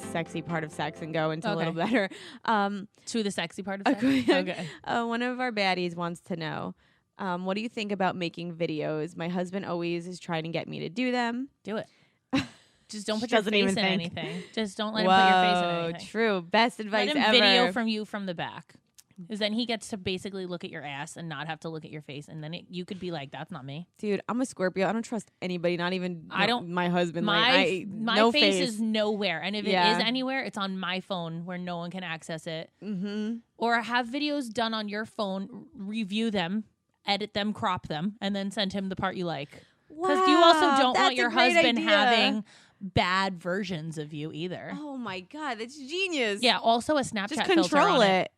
sexy part of sex and go into a little better. To the sexy part of sex? Okay. One of our baddies wants to know, what do you think about making videos? My husband always is trying to get me to do them. Do it. Just don't put your face in anything. Just don't let him put your face in anything. True. Best advice ever. Let him video from you from the back. Because then he gets to basically look at your ass and not have to look at your face. And then you could be like, that's not me. Dude, I'm a Scorpio. I don't trust anybody, not even my husband. My no face is nowhere. And if it Yeah. is anywhere, it's on my phone where no one can access it. Mm-hmm. Or have videos done on your phone, review them, edit them, crop them, and then send him the part you like. Because you also don't want your husband having bad versions of you either. Oh my God, that's genius. Yeah, also a Snapchat Just filter control on it.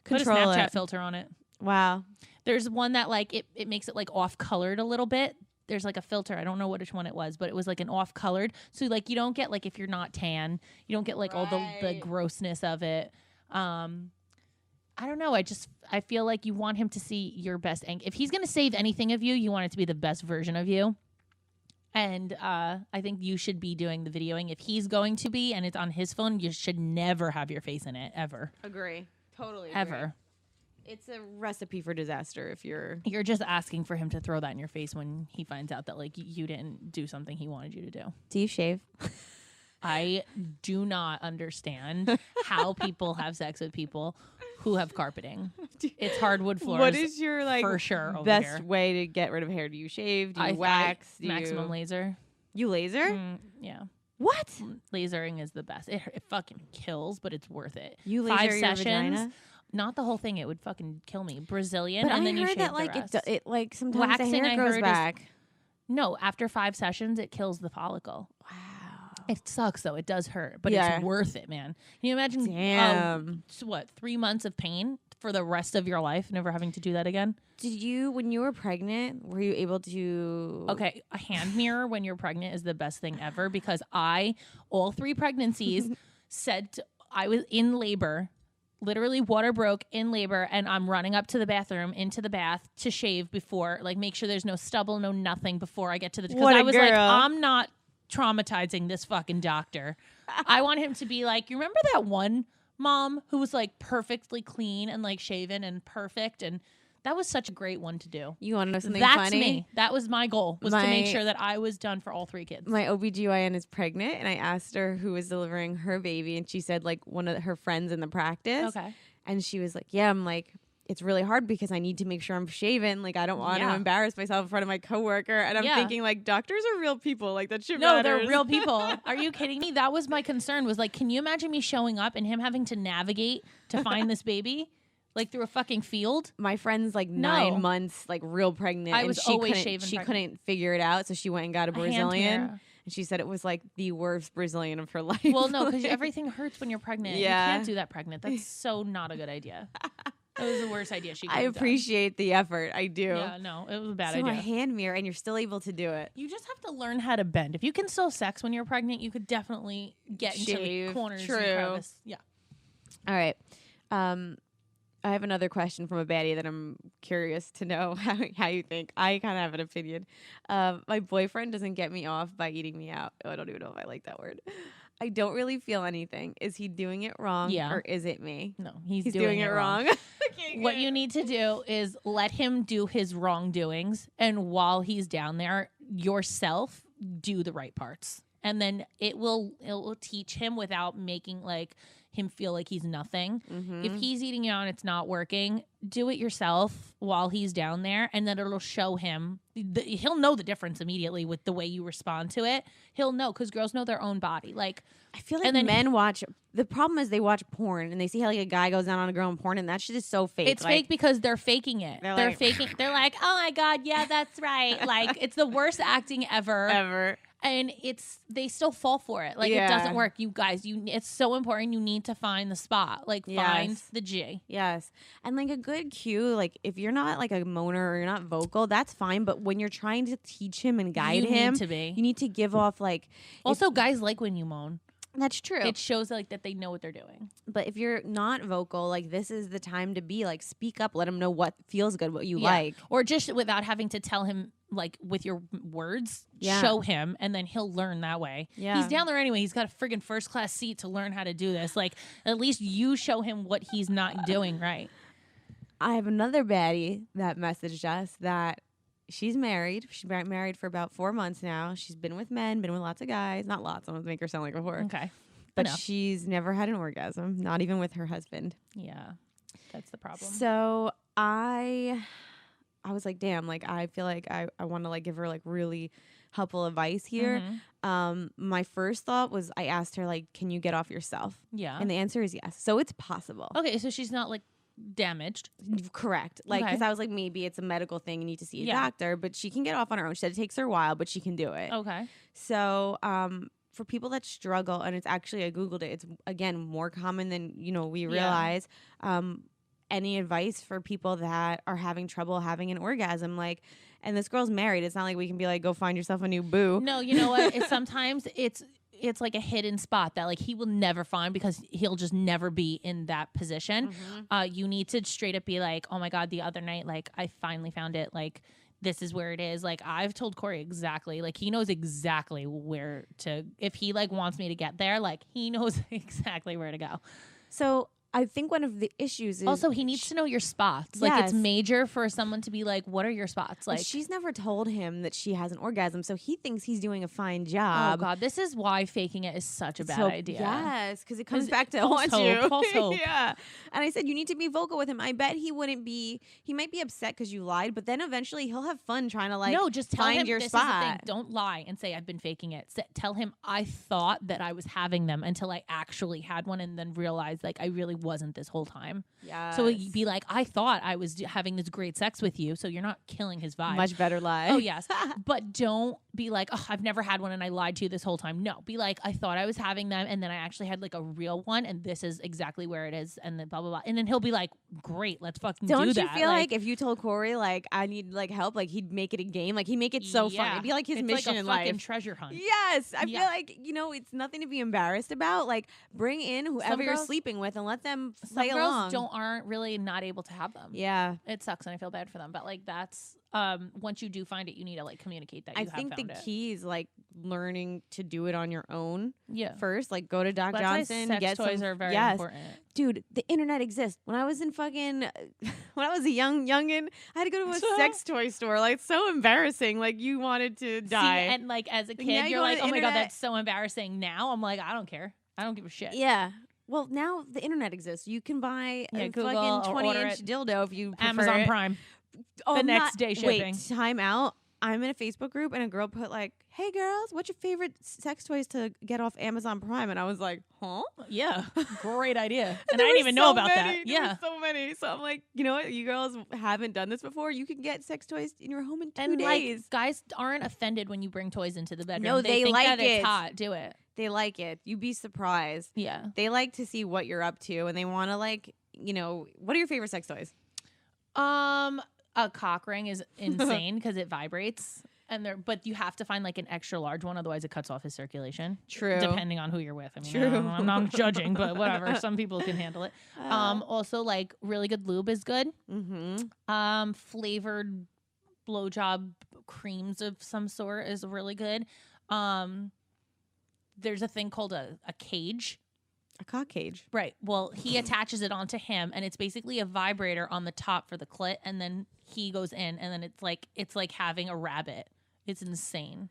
Put a Snapchat filter on it. Wow. There's one that like it makes it like off colored a little bit. There's like a filter. I don't know which one it was, but it was like an off colored. So like you don't get like if you're not tan, you don't get like all the grossness of it. I don't know. I feel like you want him to see your best angle. If he's gonna save anything of you, you want it to be the best version of you. And I think you should be doing the videoing. If he's going to be and it's on his phone, you should never have your face in it, ever. Agree. Totally agree. Ever. It's a recipe for disaster if you're just asking for him to throw that in your face when he finds out that like you didn't do something he wanted you to do. Do you shave? I do not understand how people have sex with people who have carpeting. It's hardwood floors. What is your for sure best way to get rid of hair? Do you shave? Do you wax? Maximum laser. You laser? Yeah. What? Lasering is the best. It fucking kills, but it's worth it. You laser 5 your sessions. Vagina? Not the whole thing. It would fucking kill me. Brazilian, but and then I you heard shave that like the rest. it like sometimes Waxing, the hair grows back. No, after 5 sessions, it kills the follicle. Wow. It sucks though. It does hurt, but Yeah. it's worth it, man. Can you imagine? Damn. 3 months of pain for the rest of your life, never having to do that again? Did you, when you were pregnant, were you able to? Okay, a hand mirror when you're pregnant is the best thing ever because all 3 pregnancies I was in labor. Literally water broke in labor and I'm running up to the bathroom into the bath to shave before, like make sure there's no stubble, no nothing before I get to the, because I was like, I'm not traumatizing this fucking doctor. I want him to be like, you remember that one mom who was like perfectly clean and like shaven and perfect, and that was such a great one to do. You want to know something That's funny? me. That was my goal, was to make sure that I was done for all 3 kids. My OBGYN is pregnant, and I asked her who was delivering her baby, and she said, like, one of her friends in the practice. Okay. And she was like, yeah, I'm like, it's really hard because I need to make sure I'm shaven. Like, I don't want to embarrass myself in front of my coworker. And I'm thinking, like, doctors are real people. Like, that shit matters. They're real people. Are you kidding me? That was my concern, was like, can you imagine me showing up and him having to navigate to find this baby? Like through a fucking field? My friend's like 9 months, like real pregnant. I was always shaven. She couldn't figure it out, so she went and got a Brazilian. And she said it was like the worst Brazilian of her life. Well, no, because everything hurts when you're pregnant. Yeah. You can't do that pregnant. That's so not a good idea. That was the worst idea she could I have appreciate the effort. I do. Yeah, no, it was a bad so idea. a hand mirror, and you're still able to do it. You just have to learn how to bend. If you can still sex when you're pregnant, you could definitely get into the corners. True. And crevice. Yeah. All right. I have another question from a baddie that I'm curious to know how you think. I kind of have an opinion. My boyfriend doesn't get me off by eating me out. Oh, I don't even know if I like that word. I don't really feel anything. Is he doing it wrong? Yeah. Or is it me? No, he's doing it wrong. What you need to do is let him do his wrongdoings, and while he's down there, yourself do the right parts. And then it will teach him without making like him feel like he's nothing. Mm-hmm. If he's eating you out and it's not working, do it yourself while he's down there, and then it'll show him. He'll know the difference immediately with the way you respond to it. He'll know, because girls know their own body. Like, I feel like men watch. The problem is they watch porn and they see how like a guy goes down on a girl in porn, and that shit is so fake. It's fake because they're faking it. They're faking. They're like, oh my god, yeah, that's right. Like, it's the worst acting ever. And they still fall for it. Like, it doesn't work. You guys, it's so important. You need to find the spot. Like, find the G. Yes. And like a good cue, like if you're not like a moaner or you're not vocal, that's fine. But when you're trying to teach him and guide him, you need to give off like. Also, guys like when you moan. That's true. It shows like that they know what they're doing. But if you're not vocal, like this is the time to be like, speak up, let him know what feels good, what you like. Or just without having to tell him like with your words, Yeah. show him, and then he'll learn that way. Yeah. He's down there anyway. He's got a friggin' first class seat to learn how to do this. Like, at least you show him what he's not doing right. I have another baddie that messaged us that she's married. She's been married for about 4 months now. She's been with men, been with lots of guys. Not lots. I don't make her sound like a whore. Okay. But Enough. she's never had an orgasm, not even with her husband. Yeah. That's the problem. So I was like, damn, like I feel like I want to like give her like really helpful advice here. My first thought was I asked her like, can you get off yourself? Yeah. And the answer is yes. So it's possible. Okay, so she's not like damaged. Correct. Like, because Okay. I was like, maybe it's a medical thing. You need to see a Yeah. doctor, but she can get off on her own. She said it takes her a while, but she can do it. Okay. So, for people that struggle, and it's actually, I Googled it, it's again more common than, we realize. Any advice for people that are having trouble having an orgasm? Like, and this girl's married. It's not like we can be like, go find yourself a new boo. No, you know what? Sometimes it's like a hidden spot that like he will never find because he'll just never be in that position. You need to straight up be like, oh my God, the other night, like I finally found it. Like, this is where it is. Like, I've told Corey exactly, like he knows exactly where to, if he like wants me to get there, like he knows exactly where to go. So I think one of the issues is Also, he needs to know your spots. Like, it's Yes. major for someone to be like, what are your spots? Like, Like, she's never told him that she has an orgasm, so he thinks he's doing a fine oh job. God, this is why faking it is such a bad So- idea. Yes, because it comes 'Cause back to false haunt hope, you. false hope. Yeah. And I said, you need to be vocal with him. I bet he wouldn't be, he might be upset because you lied, but then eventually he'll have fun trying to like No, just tell find him your this is the thing. spot. Don't lie and say I've been faking it. Tell him I thought that I was having them until I actually had one, and then realized like I really wasn't this whole time. Yeah. So he'd be like, I thought I was having this great sex with you, so you're not killing his vibe. Much better lie. Oh yes, but don't be like, oh, I've never had one and I lied to you this whole time. No, be like, I thought I was having them, and then I actually had like a real one, and this is exactly where it is, and then blah blah blah. And then he'll be like, great, let's fucking Don't do you that. feel like if you told Corey like I need like help, like he'd make it a game, like he'd make it so fun. It'd be like his it's mission like a in fucking life. treasure hunt. Yes, I Yeah. feel like it's nothing to be embarrassed about. Like bring in whoever you're girls- sleeping with and let them Some play girls along. aren't really not able to have them. Yeah, It sucks and I feel bad for them. But like that's once you do find it, you need to like communicate that you I have think the found it. key is like learning to do it on your own Yeah. first. Like go to Doc That's why Johnson, sex get toys some. are very yes, important. dude, the internet exists. When I was in fucking, when I was a youngin, I had to go to a sex toy store. Like so embarrassing. Like you wanted to die. See, and like as a now kid, you you're go on like, the oh my god, internet- that's so embarrassing. Now I'm like, I don't care. I don't give a shit. Yeah. Well, now the internet exists. You can buy Yeah, a Google fucking or order 20-inch it. dildo if you prefer Amazon it. Prime. Oh, the I'm next day shipping. Wait, time out. I'm in a Facebook group and a girl put like, "Hey girls, what's your favorite sex toys to get off Amazon Prime?" And I was like, "Huh?" Yeah, great idea. And I There didn't were even know so about many. that. There were Yeah, so many. So I'm like, you know what? You girls haven't done this before. You can get sex toys in your home in 2 and days. like guys aren't offended when you bring toys into the bedroom. No, they think like that it. It's hot. Do it. They like it. You'd be surprised. Yeah. They like to see what you're up to, and they want to like, what are your favorite sex toys? A cock ring is insane because it vibrates, but you have to find like an extra large one, otherwise it cuts off his circulation. True. Depending on who you're with. I mean, True. I'm not judging, but whatever. Some people can handle it. Also, like really good lube is good. Mm-hmm. Flavored blowjob creams of some sort is really good. There's a thing called a cage. A cock cage. Right. Well, he attaches it onto him, and it's basically a vibrator on the top for the clit, and then he goes in, and then it's like having a rabbit. It's insane.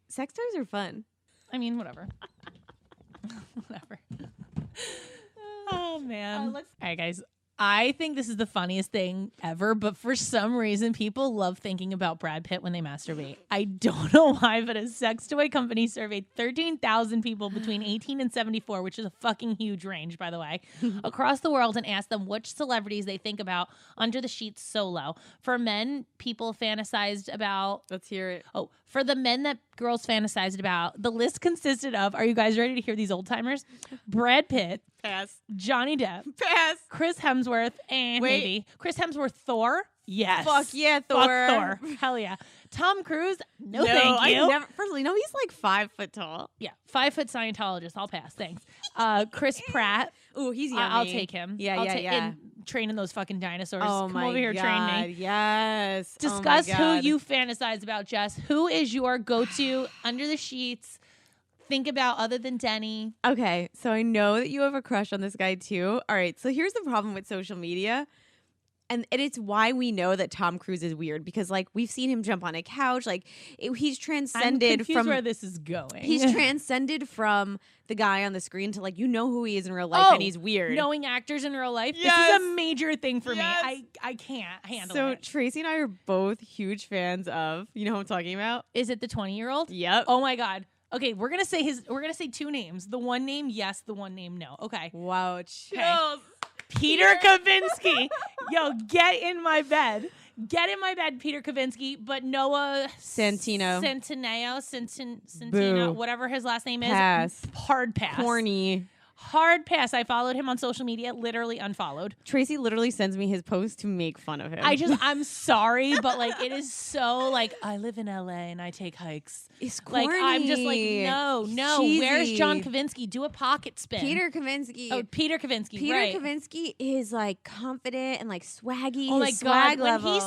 Sex toys are fun. I mean, whatever. Whatever. Oh man. All right, guys. I think this is the funniest thing ever, but for some reason, people love thinking about Brad Pitt when they masturbate. I don't know why, but a sex toy company surveyed 13,000 people between 18 and 74, which is a fucking huge range, by the way, across the world, and asked them which celebrities they think about under the sheets solo. For men, people fantasized about... Let's hear it. Oh, for the men that girls fantasized about, the list consisted of, are you guys ready to hear these old timers? Brad Pitt, Pass. Johnny Depp, Pass. Chris Hemsworth, and Wait. maybe Chris Hemsworth, Thor. Yes. Fuck yeah, Fuck Thor. Thor. Hell yeah. Tom Cruise. No, thank you. I never. Firstly, no, he's like 5 foot tall. Yeah. 5 foot Scientologist. I'll pass. Thanks. Chris Pratt. Ooh, he's yummy. I'll take him. Yeah, I'll yeah, yeah. And training those fucking dinosaurs. Oh Come my over here, train me. Yes. Discuss oh my who God. you fantasize about, Jess. Who is your go-to under the sheets? Think about other than Denny. Okay, so I know that you have a crush on this guy too. All right, so here's the problem with social media. And it's why we know that Tom Cruise is weird, because like we've seen him jump on a couch. Like he's I'm transcended confused from where this is going. he's transcended from the guy on the screen to like, you know who he is in real life, and he's weird. Knowing actors in real life. Yes. This is a major thing for Yes. me. I can't handle So it. Tracy and I are both huge fans of, you know who I'm talking about? Is it the 20-year-old? Yep. Oh my God. Okay, we're gonna say two names. The one name, yes. The one name, no. Okay. Wow, chills. Peter Kavinsky. Yo, get in my bed. Get in my bed, Peter Kavinsky. But Noah Santino. Centino, Boo. whatever his last name is. Pass. Hard pass. Corny. Hard pass. I followed him on social media, literally unfollowed. Tracy literally sends me his post to make fun of him. I'm sorry, but like it is so like I live in LA and I take hikes. It's corny. Like I'm just like no. Cheesy. Where's John Kavinsky? Do a pocket spin. Peter Kavinsky. Oh, Peter Kavinsky. Peter right. Kavinsky is like confident and like swaggy. Oh my His swag God! level.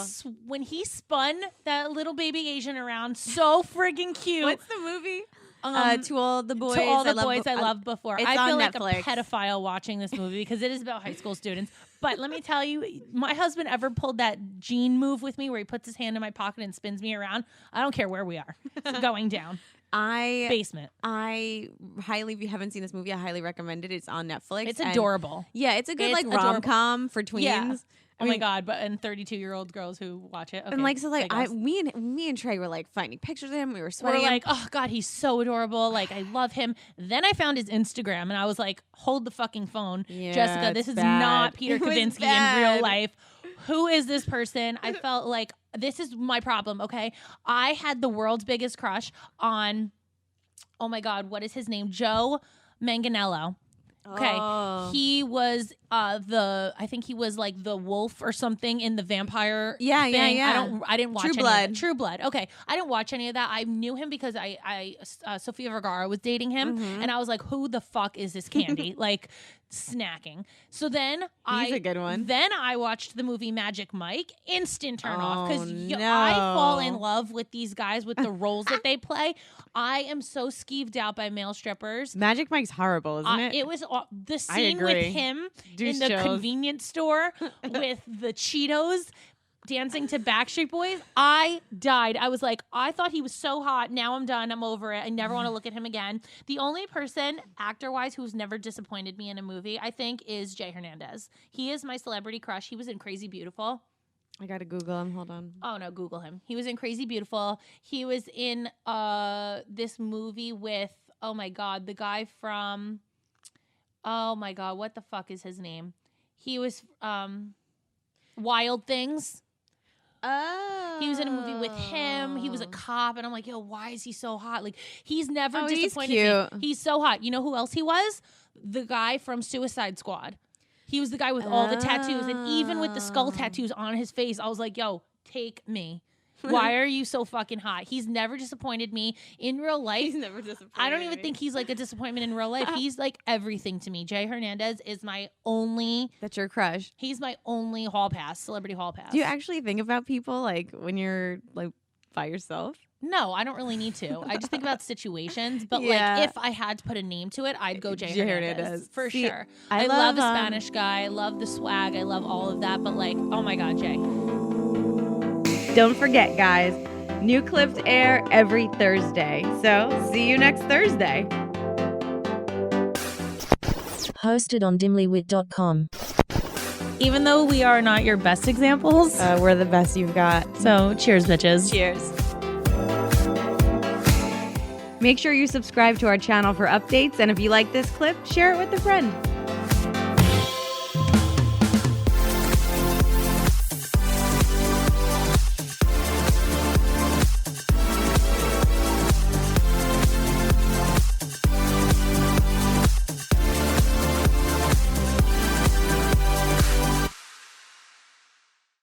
When he spun that little baby Asian around, so friggin' cute. What's the movie? To all the boys. To all the I boys I loved before. It's I feel on like Netflix. a pedophile watching this movie because it is about high school students. But let me tell you, my husband ever pulled that Gene move with me where he puts his hand in my pocket and spins me around. I don't care where we are. It's going down. Basement. I highly, if you haven't seen this movie, I highly recommend it. It's on Netflix. It's and adorable. Yeah, it's a good It's like rom-com for tweens. Yeah. I Oh my mean, God! But and 32-year-old girls who watch it. Okay, and like so, like digress. me and Trey were like finding pictures of him. We were sweating. We're like, oh God, he's so adorable. Like, I love him. Then I found his Instagram and I was like, hold the fucking phone. Yeah, Jessica, this it's is bad. not Peter It was Kavinsky in bad. real life. Who is this person? I felt like this is my problem, okay? I had the world's biggest crush on, oh my God, what is his name? Joe Manganiello. Okay, Oh. he was I think he was like the wolf or something in the vampire Yeah, thing. yeah. I didn't watch True any Blood. of that. True Blood. Okay, I didn't watch any of that. I knew him because I Sofia Vergara was dating him, and I was like, who the fuck is this Candy? Like snacking. So then He's a good one. Then I watched the movie Magic Mike. Instant turn off because no. I fall in love with these guys with the roles that they play. I am so skeeved out by male strippers. Magic Mike's horrible, isn't it? It was the scene with agree. him Douche in the chills. convenience store with the Cheetos dancing to Backstreet Boys. I died. I was like, I thought he was so hot. Now I'm done. I'm over it. I never want to look at him again. The only person, actor-wise, who's never disappointed me in a movie, I think, is Jay Hernandez. He is my celebrity crush. He was in Crazy Beautiful. I gotta Google him. Hold on. Oh no, Google him. He was in Crazy Beautiful. He was in this movie with, oh my God, the guy from, oh my God, what the fuck is his name? He was Wild Things. Oh. He was in a movie with him. He was a cop, and I'm like, yo, why is he so hot? Like, he's never He's disappointed cute. me. He's so hot. You know who else he was? The guy from Suicide Squad. He was the guy with all the tattoos, and even with the skull tattoos on his face, I was like, yo, take me. Why are you so fucking hot? He's never disappointed me in real life. He's never disappointed. I don't even think he's like a disappointment in real life. He's like everything to me. Jay Hernandez is my only, That's your crush. he's my only hall pass, celebrity hall pass. Do you actually think about people like when you're like by yourself? No, I don't really need to. I just think about situations. But Yeah. like, if I had to put a name to it, I'd go Jay Hernandez for See, sure. I I love love, a Spanish guy. I love the swag. I love all of that. But like, oh my God, Jay. Don't forget, guys, new clips air every Thursday. So see you next Thursday. Hosted on dimlywit.com. Even though we are not your best examples, We're the best you've got. so cheers, bitches. Cheers. Make sure you subscribe to our channel for updates, and if you like this clip, share it with a friend.